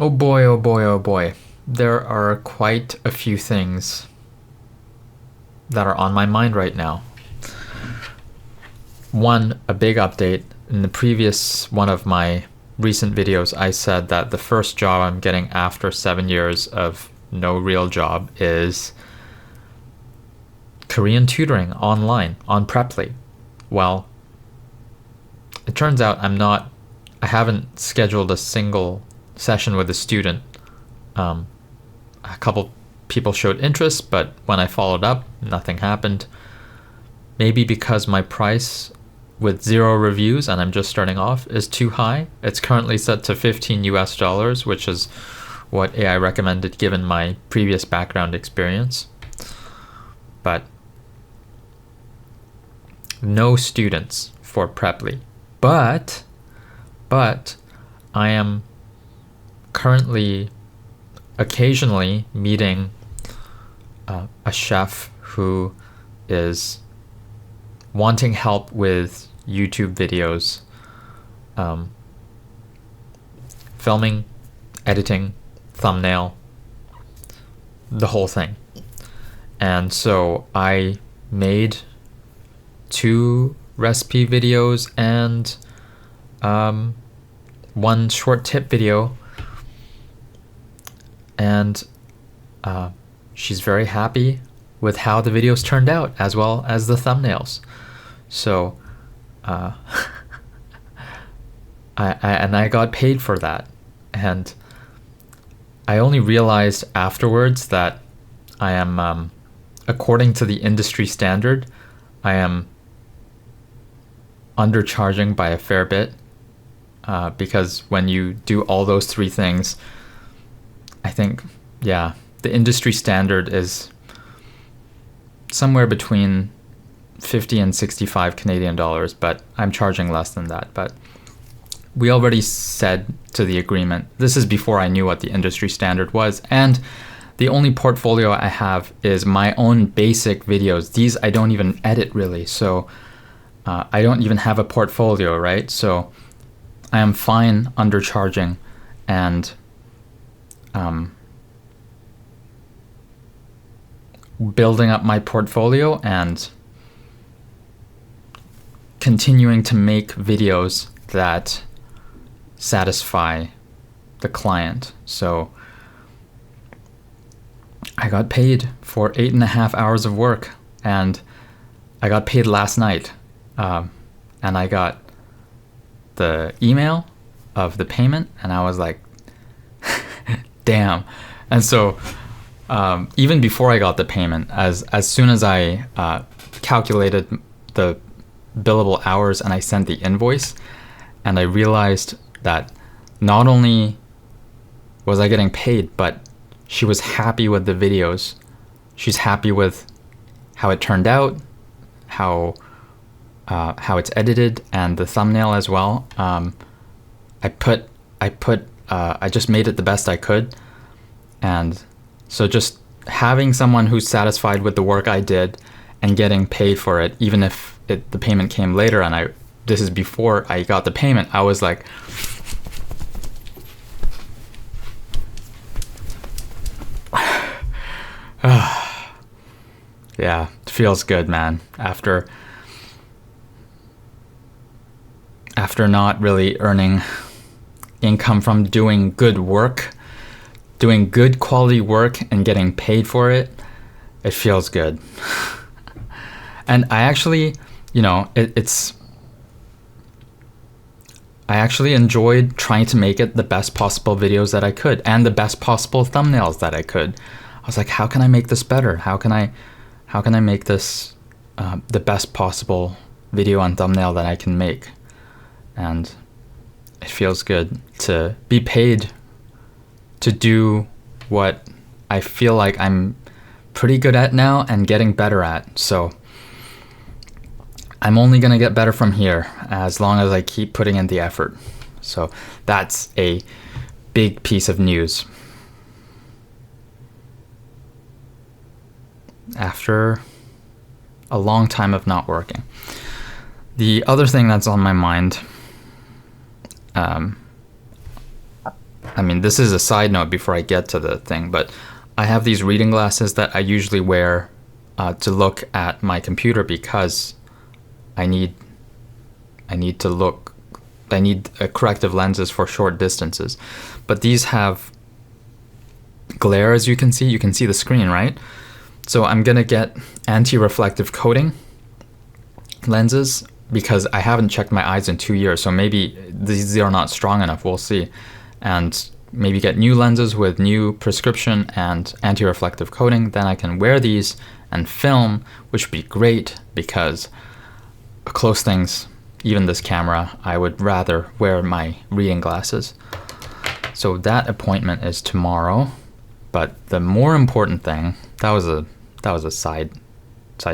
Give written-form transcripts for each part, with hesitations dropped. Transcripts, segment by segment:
Oh boy, oh boy, oh boy. There are quite a few things that are on my mind right now. One, a big update. In the previous one of my recent videos, I said that the first job I'm getting after 7 years of no real job is Korean tutoring online on Preply. Well, it turns out I haven't scheduled a single session with a student. A couple people showed interest, but when I followed up, nothing happened. Maybe because my price with 0 reviews and I'm just starting off is too high. It's currently set to $15 US, which is what AI recommended given my previous background experience. But no students for Preply. But I am currently occasionally meeting a chef who is wanting help with YouTube videos, filming, editing, thumbnail, the whole thing. And so I made 2 recipe videos and 1 short tip video, and she's very happy with how the videos turned out as well as the thumbnails. So I got paid for that, and I only realized afterwards that I am according to the industry standard, I am undercharging by a fair bit, because when you do all those 3 things, I think, yeah, the industry standard is somewhere between 50 and 65 Canadian dollars, but I'm charging less than that. But we already said to the agreement, this is before I knew what the industry standard was, and the only portfolio I have is my own basic videos. These I don't even edit really, so I don't even have a portfolio, right? So I am fine undercharging and building up my portfolio and continuing to make videos that satisfy the client. So I got paid for 8.5 hours of work, and I got paid last night, and I got the email of the payment, and I was like, damn. And so even before I got the payment, as soon as I calculated the billable hours and I sent the invoice, and I realized that not only was I getting paid, but she was happy with the videos. She's happy with how it turned out, how it's edited, and the thumbnail as well. I just made it the best I could, and so just having someone who's satisfied with the work I did and getting paid for it, even if the payment came later, and this is before I got the payment, I was like, yeah, it feels good, man. After not really earning income from doing good work, doing good quality work and getting paid for it, it feels good. And I actually, I actually enjoyed trying to make it the best possible videos that I could and the best possible thumbnails that I could. I was like, how can I make this better? How can I make this the best possible video and thumbnail that I can make? And it feels good to be paid to do what I feel like I'm pretty good at now and getting better at. So I'm only going to get better from here as long as I keep putting in the effort. So that's a big piece of news. After a long time of not working. The other thing that's on my mind, I mean, this is a side note before I get to the thing, but I have these reading glasses that I usually wear to look at my computer because I need corrective lenses for short distances. But these have glare, as you can see. You can see the screen, right? So I'm gonna get anti-reflective coating lenses because I haven't checked my eyes in 2 years, so maybe these are not strong enough. We'll see. And maybe get new lenses with new prescription and anti-reflective coating. Then I can wear these and film, which would be great because close things, even this camera, I would rather wear my reading glasses. So that appointment is tomorrow. But the more important thing, that was a side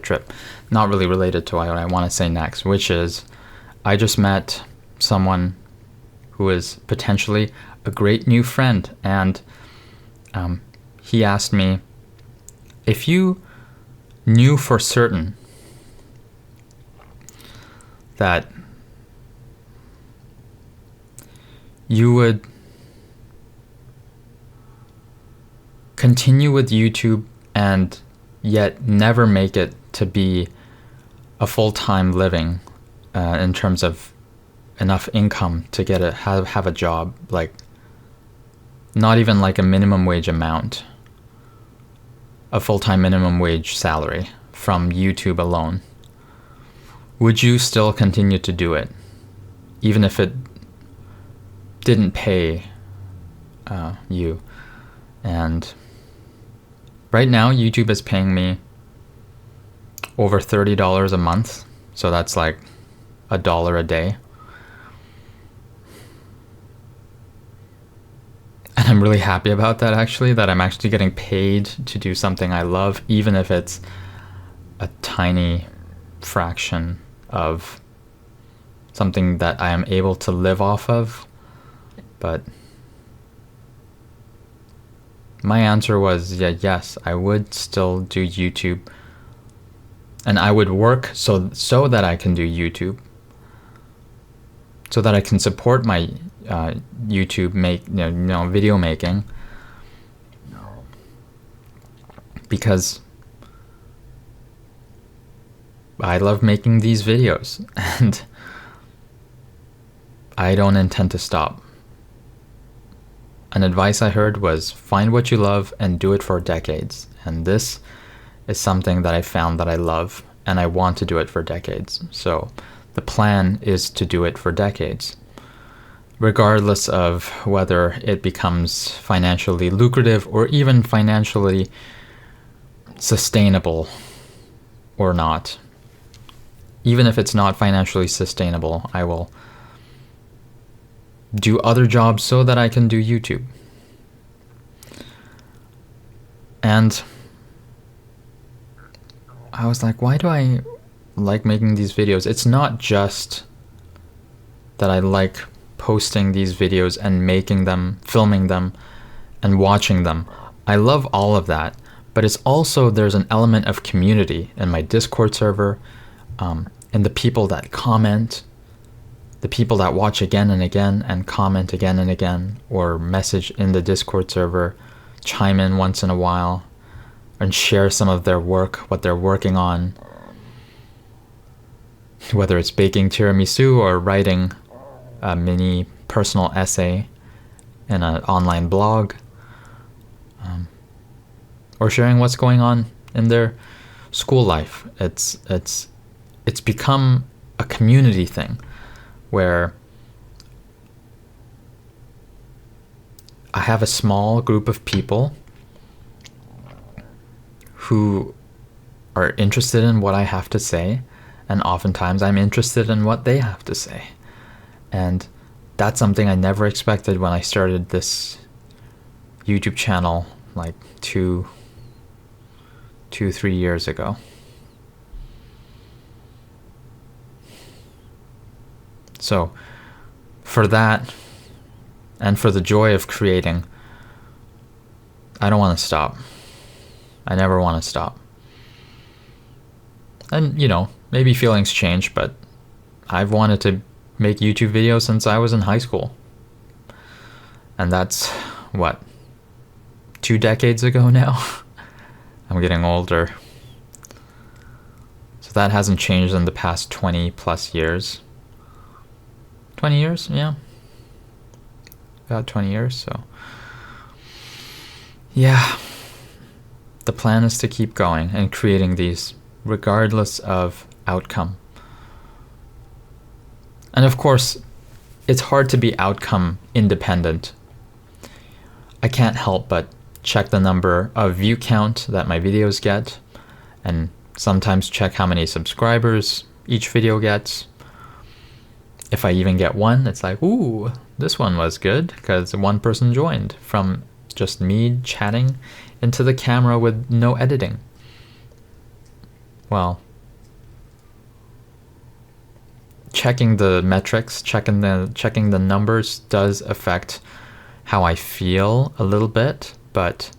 trip, not really related to what I want to say next, which is I just met someone who is potentially a great new friend, and he asked me, if you knew for certain that you would continue with YouTube and yet never make it to be a full-time living in terms of enough income to get have a job, like not even like a minimum wage amount, a full-time minimum wage salary from YouTube alone, would you still continue to do it even if it didn't pay you? And right now YouTube is paying me over $30 a month, so that's like $1 a day. And I'm really happy about that, actually, that I'm actually getting paid to do something I love, even if it's a tiny fraction of something that I am able to live off of. But my answer was, yes, I would still do YouTube. And I would work so that I can do YouTube, so that I can support my YouTube video making, because I love making these videos and I don't intend to stop. An advice I heard was find what you love and do it for decades, and this is something that I found that I love and I want to do it for decades. So the plan is to do it for decades, regardless of whether it becomes financially lucrative or even financially sustainable or not. Even if it's not financially sustainable, I will do other jobs so that I can do YouTube. And I was like, why do I like making these videos? It's not just that I like posting these videos and making them, filming them, and watching them. I love all of that, but it's also, there's an element of community in my Discord server, and the people that comment, the people that watch again and again and comment again and again, or message in the Discord server, chime in once in a while, and share some of their work, what they're working on, whether it's baking tiramisu or writing a mini personal essay in an online blog, or sharing what's going on in their school life. It's become a community thing where I have a small group of people who are interested in what I have to say, and oftentimes I'm interested in what they have to say. And that's something I never expected when I started this YouTube channel like 3 years ago. So for that, and for the joy of creating, I don't want to stop. I never want to stop. And, maybe feelings change, but I've wanted to make YouTube videos since I was in high school. And that's, what, 2 decades ago now? I'm getting older. So that hasn't changed in the past 20 plus years. 20 years? Yeah. About 20 years, so. Yeah. The plan is to keep going and creating these regardless of outcome. And of course, it's hard to be outcome independent. I can't help but check the number of view count that my videos get, and sometimes check how many subscribers each video gets. If I even get one, it's like, ooh, this one was good because one person joined from just me chatting into the camera with no editing. Well, checking the metrics, checking the numbers does affect how I feel a little bit, and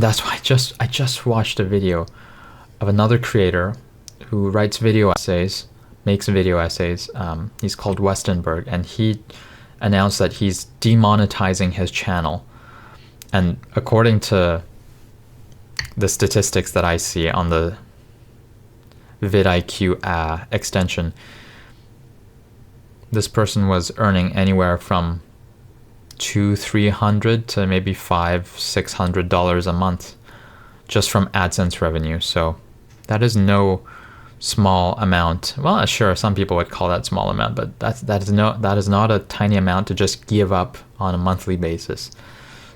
that's why I just watched a video of another creator who writes video essays, makes video essays. He's called Westenberg, and he announced that he's demonetizing his channel. And according to the statistics that I see on the vidIQ extension, this person was earning anywhere from $200-300 to maybe $500-600 a month just from AdSense revenue. So that is no small amount. Well, sure, some people would call that small amount, but that is not a tiny amount to just give up on a monthly basis.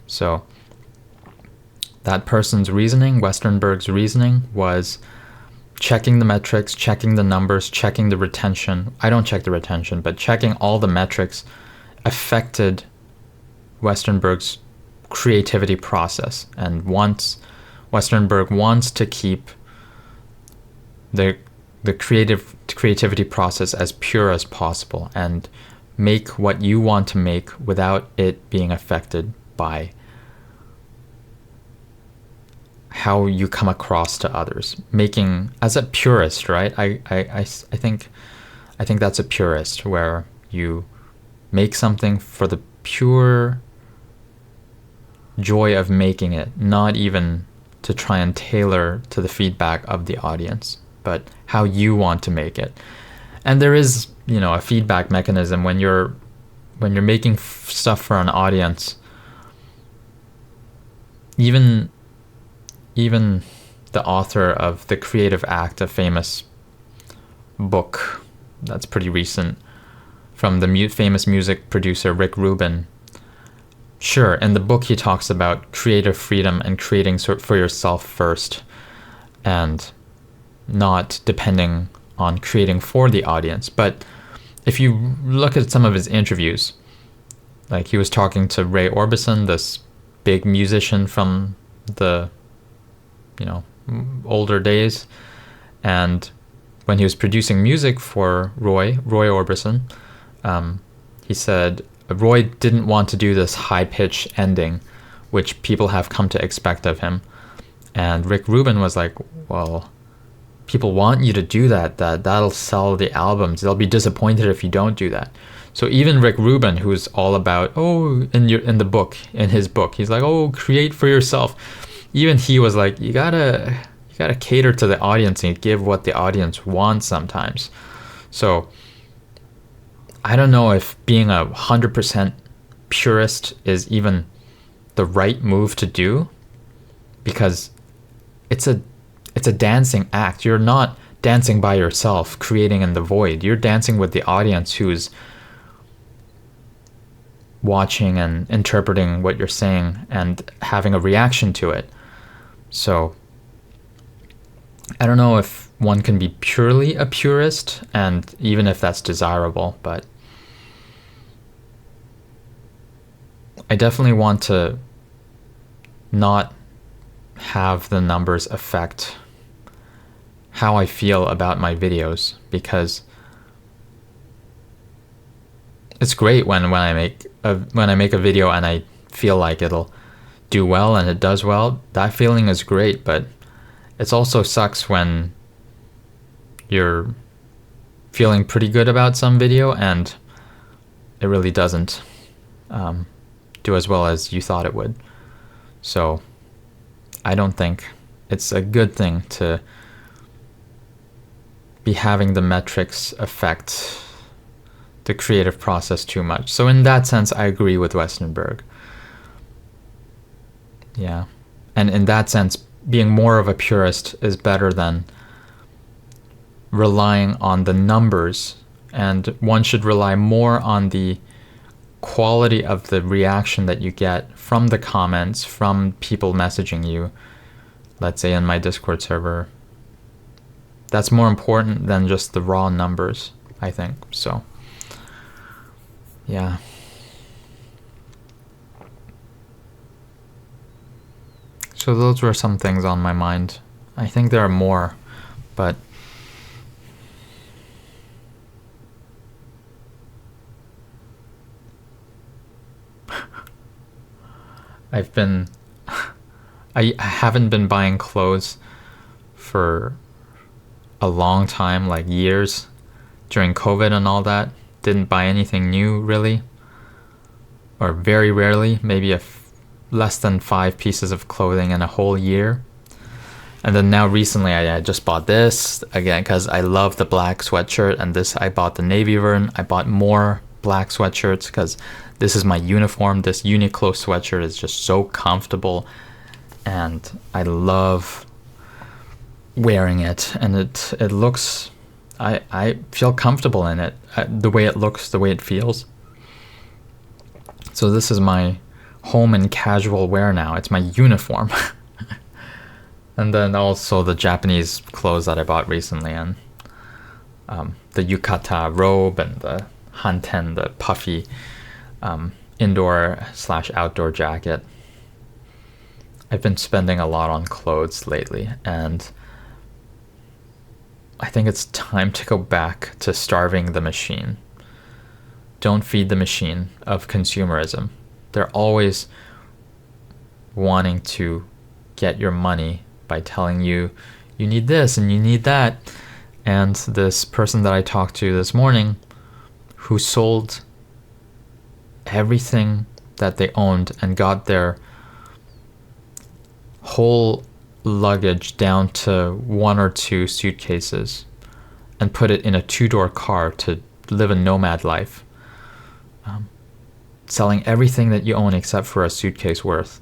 So that person's reasoning, Westenberg's reasoning, was checking the metrics, checking the numbers, checking the retention. I don't check the retention, but checking all the metrics affected Westenberg's creativity process. And Westenberg wants to keep the creativity process as pure as possible and make what you want to make without it being affected by how you come across to others. Making, as a purist, right? I think that's a purist, where you make something for the pure joy of making it, not even to try and tailor to the feedback of the audience, but how you want to make it. And there is, a feedback mechanism when you're making stuff for an audience. Even the author of The Creative Act, a famous book that's pretty recent, from the famous music producer Rick Rubin. Sure, in the book he talks about creative freedom and creating for yourself first, and not depending on creating for the audience. But if you look at some of his interviews, like he was talking to Ray Orbison, this big musician from the older days, and when he was producing music for Roy Orbison, he said Roy didn't want to do this high-pitched ending, which people have come to expect of him. And Rick Rubin was like, well, people want you to do that'll sell the albums. They'll be disappointed if you don't do that. So even Rick Rubin, who's all about, in his book, he's like, create for yourself. Even he was like, you gotta cater to the audience and give what the audience wants sometimes. So I don't know if being 100% purist is even the right move to do, because it's a dancing act. You're not dancing by yourself, creating in the void. You're dancing with the audience who's watching and interpreting what you're saying and having a reaction to it. So I don't know if one can be purely a purist, and even if that's desirable, but I definitely want to not have the numbers affect how I feel about my videos, because it's great when I make a video and I feel like it'll do well and it does well. That feeling is great, but it also sucks when you're feeling pretty good about some video and it really doesn't. do as well as you thought it would. So I don't think it's a good thing to be having the metrics affect the creative process too much. So in that sense, I agree with Westenberg. Yeah. And in that sense, being more of a purist is better than relying on the numbers, and one should rely more on the quality of the reaction that you get from the comments, from people messaging you, let's say in my Discord server. That's more important than just the raw numbers, I think. So, yeah. So those were some things on my mind. I think there are more, but I haven't been buying clothes for a long time, like years, during COVID and all that. Didn't buy anything new, really. Or very rarely, maybe less than 5 pieces of clothing in a whole year. And then now recently I just bought this, again, because I love the black sweatshirt, and this I bought the navy version. I bought more black sweatshirts because this is my uniform. This Uniqlo sweatshirt is just so comfortable, and I love wearing it, and it looks, I feel comfortable in it, the way it looks, the way it feels. So this is my home and casual wear now. It's my uniform. And then also the Japanese clothes that I bought recently, and the yukata robe and the hanten, the puffy indoor/outdoor jacket. I've been spending a lot on clothes lately, and I think it's time to go back to starving the machine. Don't feed the machine of consumerism. They're always wanting to get your money by telling you, you need this and you need that. And this person that I talked to this morning, who sold everything that they owned and got their whole luggage down to 1 or 2 suitcases and put it in a 2-door car to live a nomad life. Selling everything that you own except for a suitcase worth.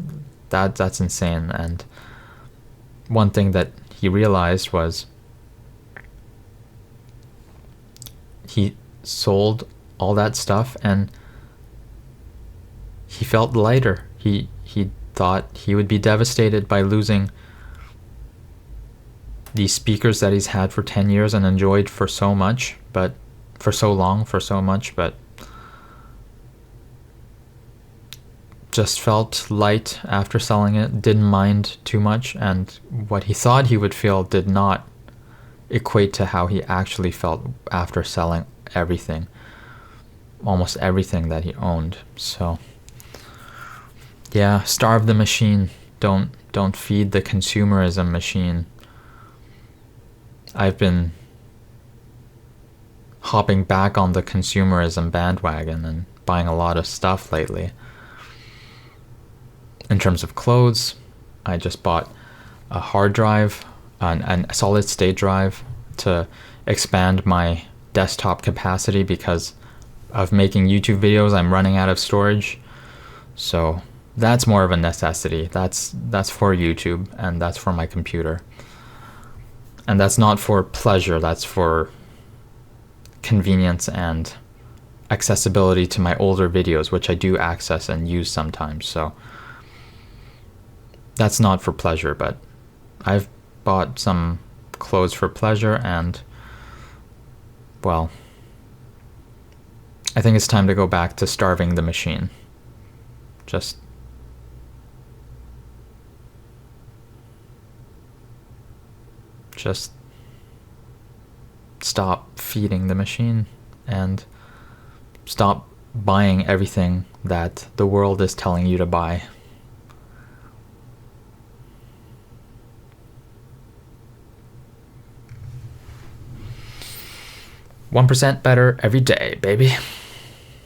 That's insane. And one thing that he realized was he sold all that stuff and he felt lighter. He thought he would be devastated by losing these speakers that he's had for 10 years and enjoyed for so much, but for so long, but just felt light after selling it, didn't mind too much, and what he thought he would feel did not equate to how he actually felt after selling everything, almost everything that he owned. So yeah, starve the machine. Don't feed the consumerism machine. I've been hopping back on the consumerism bandwagon and buying a lot of stuff lately. In terms of clothes, I just bought a hard drive, a solid state drive, to expand my desktop capacity because of making YouTube videos. I'm running out of storage. So that's more of a necessity. That's for YouTube, and that's for my computer. And that's not for pleasure, that's for convenience and accessibility to my older videos, which I do access and use sometimes. So that's not for pleasure, but I've bought some clothes for pleasure, and, well, I think it's time to go back to starving the machine. Just stop feeding the machine and stop buying everything that the world is telling you to buy. One 1% better every day, baby.